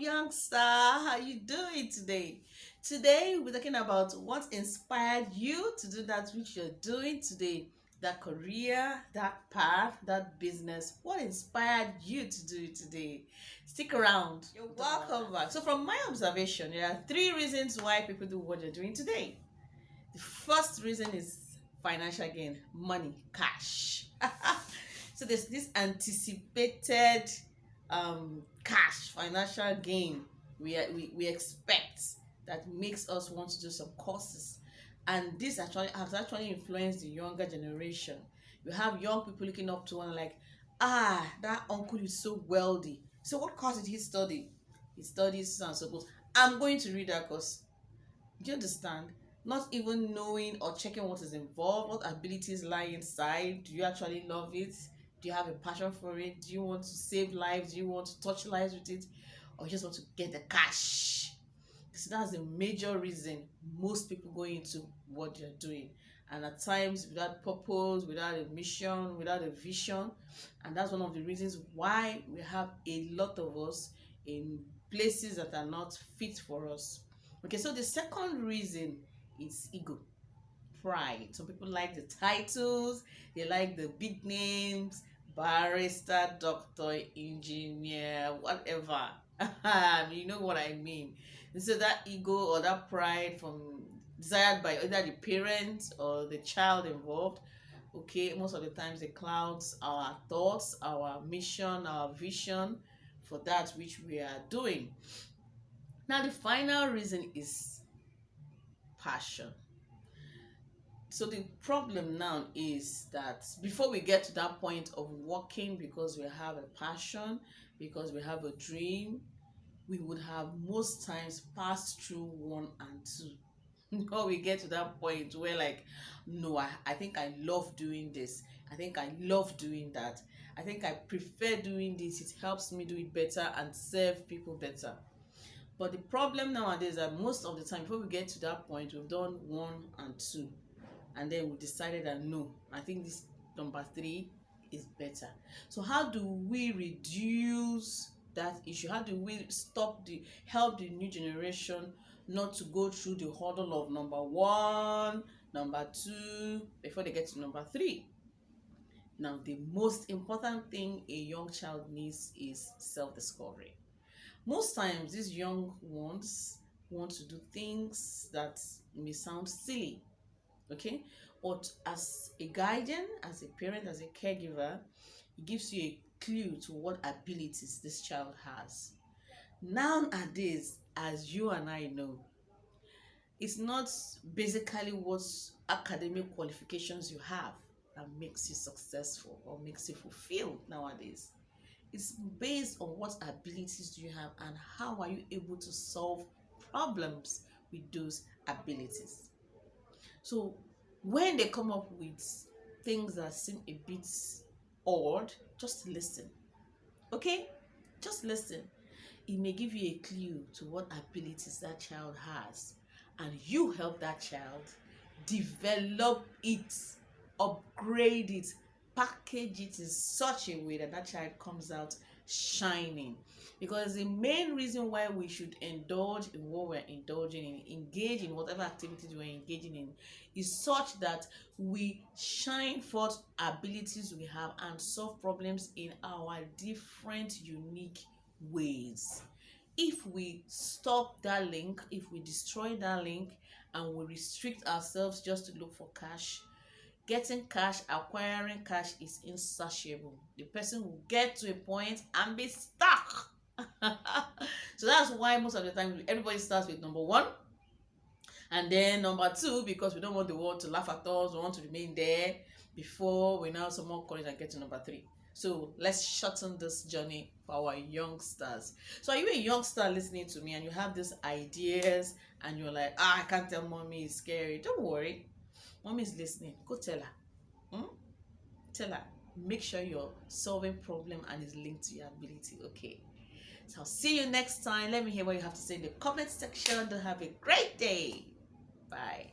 youngster? How you doing today? Today we're talking about what inspired you to do that which you're doing today. That career, that path, that business. What inspired you to do it today? Stick around. You're welcome back. So from my observation, there are three reasons why people do what they're doing today. The first reason is financial gain, money, cash. So there's this anticipated cash, financial gain we expect that makes us want to do some courses, and this actually has actually influenced the younger generation. You have young people looking up to one like, that uncle is so wealthy. So what course did he study? He studies so and so course. I'm going to read that course. Do you understand? Not even knowing or checking what is involved, what abilities lie inside. Do you actually love it? Do you have a passion for it? Do you want to save lives? Do you want to touch lives with it? Or you just want to get the cash? So that's the major reason most people go into what they're doing. And at times without purpose, without a mission, without a vision. And that's one of the reasons why we have a lot of us in places that are not fit for us. Okay, so the second reason is ego, pride. Some people like the titles, they like the big names, barrister, doctor, engineer, whatever. You know what I mean. And so that ego or that pride from desired by either the parents or the child involved, okay, most of the times it clouds our thoughts, our mission, our vision for that which we are doing. Now the final reason is passion. So the problem now is that before we get to that point of working because we have a passion, because we have a dream, we would have most times passed through 1 and 2. Before we get to that point where like, no, I think I love doing this. I think I love doing that. I think I prefer doing this. It helps me do it better and serve people better. But the problem nowadays is that most of the time before we get to that point, we've done 1 and 2. And then we decided that no, I think this number 3 is better. So how do we reduce that issue? How do we help the new generation not to go through the hurdle of number 1, number 2 before they get to number 3? Now, the most important thing a young child needs is self-discovery. Most times these young ones want to do things that may sound silly, okay, but as a guardian, as a parent, as a caregiver, it gives you a clue to what abilities this child has. Nowadays, as you and I know, it's not basically what academic qualifications you have that makes you successful or makes you fulfilled nowadays. It's based on what abilities do you have and how are you able to solve problems with those abilities. So when they come up with things that seem a bit odd, just listen. Okay? Just listen. It may give you a clue to what abilities that child has, and you help that child develop it, upgrade it, package it in such a way that that child comes out shining. Because the main reason why we should indulge in what we're indulging in, engage in whatever activities we're engaging in, is such that we shine forth abilities we have and solve problems in our different unique ways. If we stop that link, if we destroy that link and we restrict ourselves just to look for cash, getting cash, acquiring cash is insatiable. The person will get to a point and be stuck. So that's why most of the time everybody starts with number 1 and then number 2, because we don't want the world to laugh at us. We want to remain there before we now some more courage and get to number 3. So let's shorten this journey for our youngsters. So are you a youngster listening to me and you have these ideas and you're like, I can't tell mommy, it's scary? Don't worry. Mommy is listening. Go tell her. Tell her. Make sure you're solving problem and is linked to your ability. Okay. So I'll see you next time. Let me hear what you have to say in the comment section. Do have a great day. Bye.